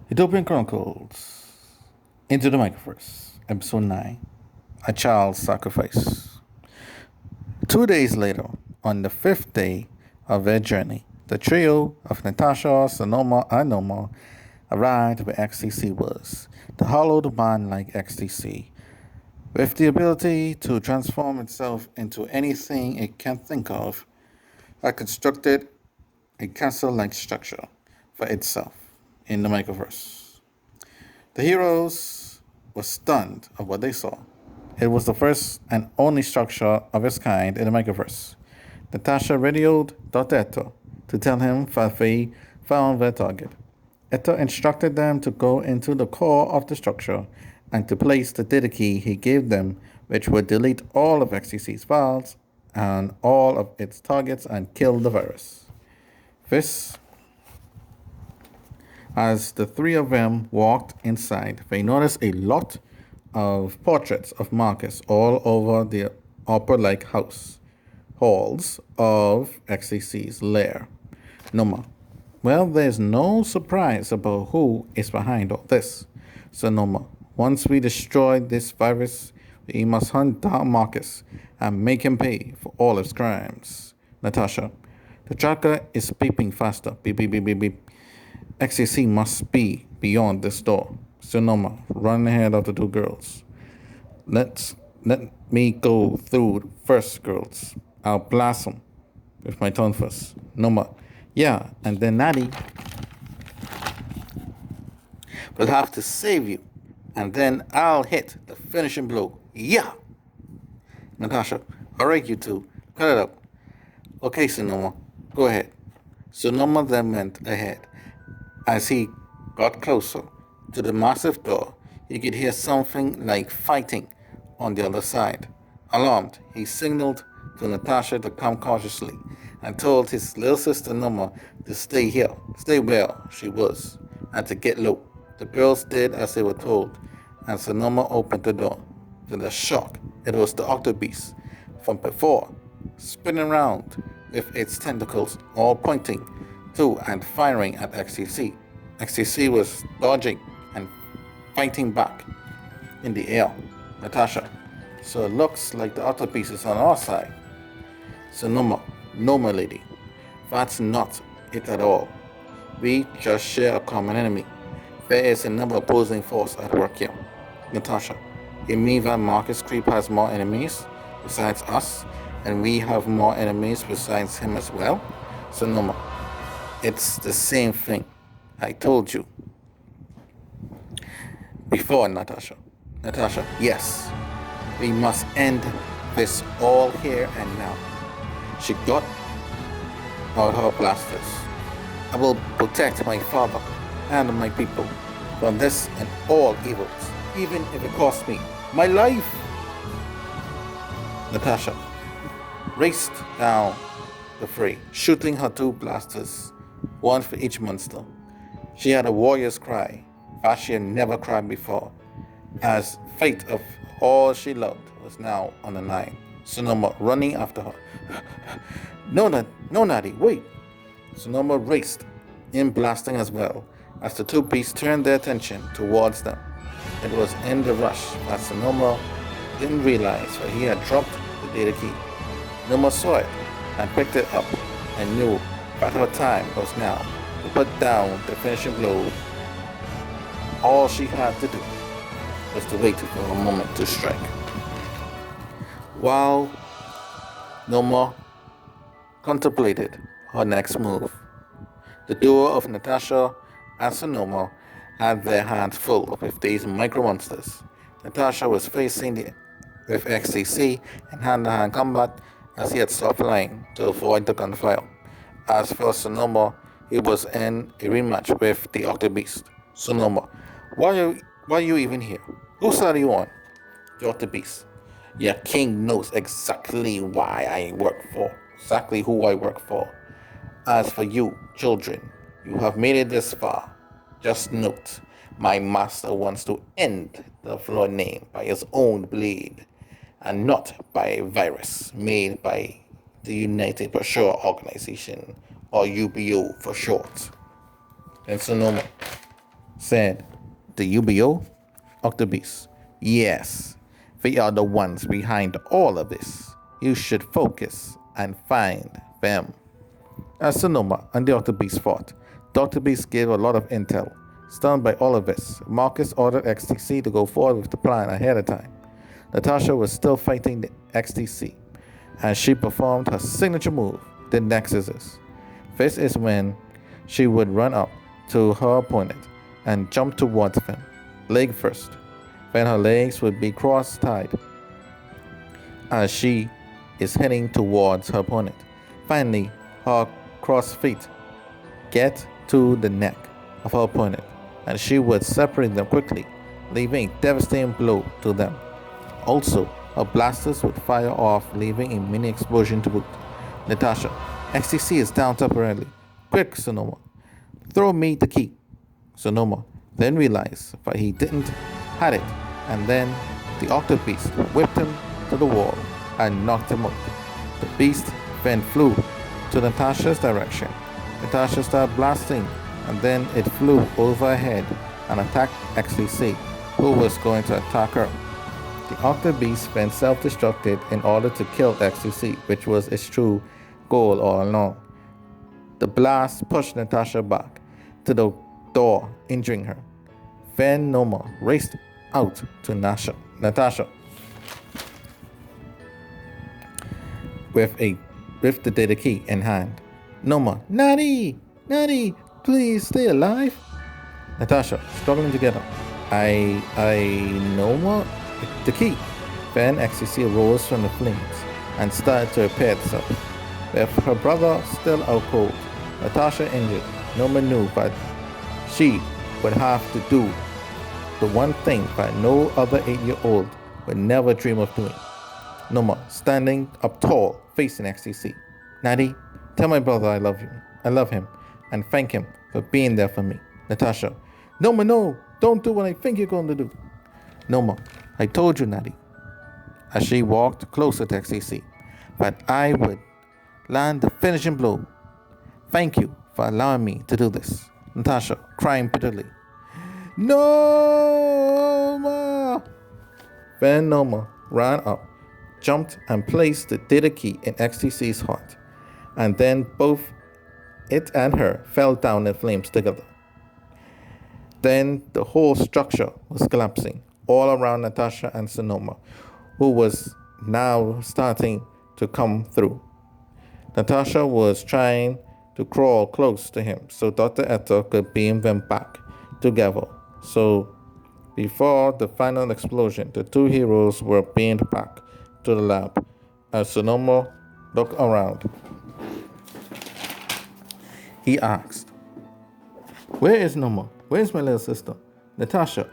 Ethiopian Chronicles Into the Microverse, Episode 9 A Child's Sacrifice. 2 days later, on the fifth day of their journey, the trio of Natasha, Sonoma, and Noma arrived where XTC was, the hollowed man like XTC, with the ability to transform itself into anything it can think of. I constructed a castle-like structure for itself in the microverse. The heroes were stunned at what they saw. It was the first and only structure of its kind in the microverse. Natasha radioed Dr. Eto to tell him that they found their target. Eto instructed them to go into the core of the structure and to place the data key he gave them, which would delete all of XTC's files and all of its targets and kill the virus. This, as the three of them walked inside, they noticed a lot of portraits of Marcus all over the upper-like halls of XTC's lair. Noma. Well, there's no surprise about who is behind all this. So Noma, once we destroy this virus, we must hunt down Marcus and make him pay for all his crimes. Natasha. The tracker is beeping faster. Beep, beep, beep, beep, beep. XTC must be beyond this door. Sonoma, run ahead of the two girls. Let me go through first, girls. I'll blast them with my tongue first. Noma, yeah, and then Natty will have to save you, and then I'll hit the finishing blow. Yeah. Natasha, all right, you two, cut it up. Okay, Sonoma, go ahead. Sonoma then went ahead. As he got closer to the massive door, he could hear something like fighting on the other side. Alarmed, he signaled to Natasha to come cautiously and told his little sister Noma to stay here, stay where she was, and to get low. The girls did as they were told, and Sonoma opened the door. To their shock, it was the octobeast from before, spinning around with its tentacles all pointing to and firing at XTC. XTC was dodging and fighting back in the air. Natasha, so it looks like the octobeast is on our side. Sonoma, Noma lady, that's not it at all. We just share a common enemy. There is another opposing force at work here. Natasha, you mean that Marcus Creep has more enemies besides us, and we have more enemies besides him as well? Sonoma, it's the same thing. I told you before, Natasha. Natasha, yes. We must end this all here and now. She got out her blasters. I will protect my father and my people from this and all evils, even if it costs me my life. Natasha raced down the fray, shooting her two blasters, one for each monster. She had a warrior's cry, that she had never cried before, as fate of all she loved was now on the line. Sonoma running after her. No, Natty, wait. Sonoma raced in, blasting as well, as the two beasts turned their attention towards them. It was in the rush that Sonoma didn't realize that he had dropped the data key. Noma saw it and picked it up and knew that her time was now to put down the finishing blow. All she had to do was to wait for a moment to strike. While Noma contemplated her next move, the duo of Natasha and Sonoma had their hands full with these micro monsters. Natasha was facing with XTC in hand-to-hand combat as he had stopped flying to avoid the gunfire. As for Sonoma, he was in a rematch with the Octobeast. Sonoma, why are you even here? Whose side are you on? The Octobeast. Your king knows exactly why I work for, exactly who I work for. As for you, children, you have made it this far. Just note, my master wants to end the Flood name by his own blade, and not by a virus made by the United Brochure Organization, or UBO for short. And Sonoma, said the UBO Octobeast. Yes, they are the ones behind all of this. You should focus and find them. As Sonoma and the Octobeast fought, the Octobeast gave a lot of intel. Stunned by all of this, Marcus ordered XTC to go forward with the plan ahead of time. Natasha was still fighting the XTC, and she performed her signature move, the Nexuses. This is when she would run up to her opponent and jump towards him, leg first. Then her legs would be cross-tied as she is heading towards her opponent. Finally, her cross feet get to the neck of her opponent, and she would separate them quickly, leaving a devastating blow to them. Also, her blasters would fire off, leaving a mini explosion to boot. Natasha, XTC is down temporarily. Quick, Sonoma. Throw me the key. Sonoma then realized that he didn't had it, and then the Octobeast whipped him to the wall and knocked him out. The beast then flew to Natasha's direction. Natasha started blasting, and then it flew overhead and attacked XTC, who was going to attack her. The Octobeast then self-destructed in order to kill XTC, which was its true goal all along. The blast pushed Natasha back to the door, injuring her. Then Noma raced out to Natasha with the data key in hand. Noma, Natty, please stay alive. Natasha, struggling to get up. Noma, the key. Then XTC rose from the flames and started to repair itself. With her brother still out cold, Natasha injured, Noma knew that she would have to do the one thing that no other 8-year-old would never dream of doing. Noma, standing up tall, facing XTC. Natty, tell my brother I love him, and thank him for being there for me. Natasha, Noma, no, don't do what I think you're going to do. Noma, I told you, Natty, as she walked closer to XTC, that I would land the finishing blow. Thank you for allowing me to do this. Natasha, crying bitterly. Noma! Then Noma ran up, jumped, and placed the data key in XTC's heart. And then both it and her fell down in flames together. Then the whole structure was collapsing all around Natasha and Sonoma, who was now starting to come through. Natasha was trying to crawl close to him so Dr. Etta could beam them back together. So before the final explosion, the two heroes were beamed back to the lab. As Sonoma looked around, he asked, "Where is Noma? Where's my little sister?" Natasha,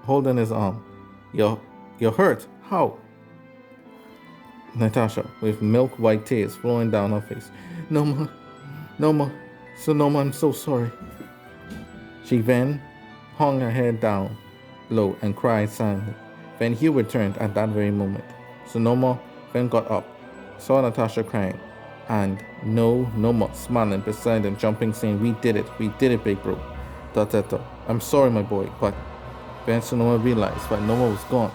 holding his arm. You're hurt. How? Natasha, with milk white tears flowing down her face. Noma, Sonoma, I'm so sorry. She then hung her head down low and cried silently. Then Hugh returned at that very moment. Sonoma then got up, saw Natasha crying, and Noma smiling beside them, jumping, saying, we did it, big bro. Tata, I'm sorry, my boy, but then Sonoma realized that Noma was gone.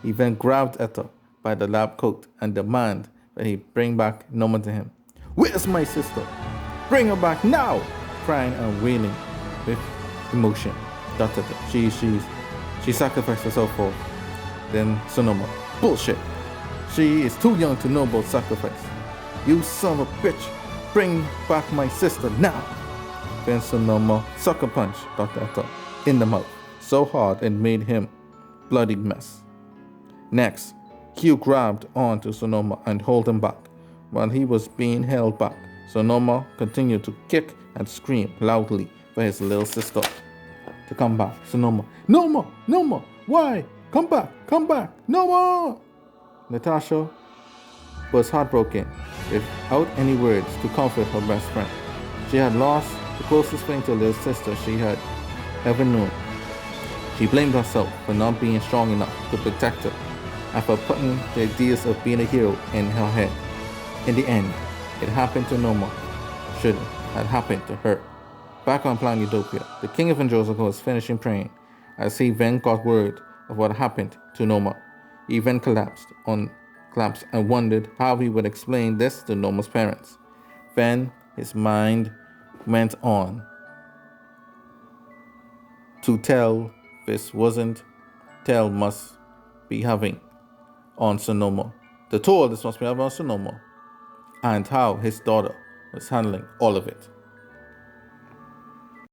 He then grabbed Etta by the lab coat and demanded that he bring back Noma to him. Where's my sister? Bring her back now! Crying and wailing with emotion. She sacrificed herself for. Then Sonoma, bullshit. She is too young to know about sacrifice. You son of a bitch, bring back my sister now. Then Sonoma sucker punched Dr. Etta in the mouth so hard it made him bloody mess. Next, Hugh grabbed onto Sonoma and held him back. While he was being held back, Sonoma continued to kick and scream loudly for his little sister to come back. Sonoma, Noma, why? Come back, Noma! Natasha was heartbroken, without any words to comfort her best friend. She had lost the closest friend to a little sister she had ever known. She blamed herself for not being strong enough to protect her and for putting the ideas of being a hero in her head. In the end, it happened to Noma. Shouldn't have happened to her. Back on Plan Utopia, the king of Angelica was finishing praying as he then got word of what happened to Noma. He then collapsed and wondered how he would explain this to Noma's parents. Then his mind went on to tell this wasn't tell must be having on Sonoma. The toll this must be having on Sonoma and how his daughter was handling all of it.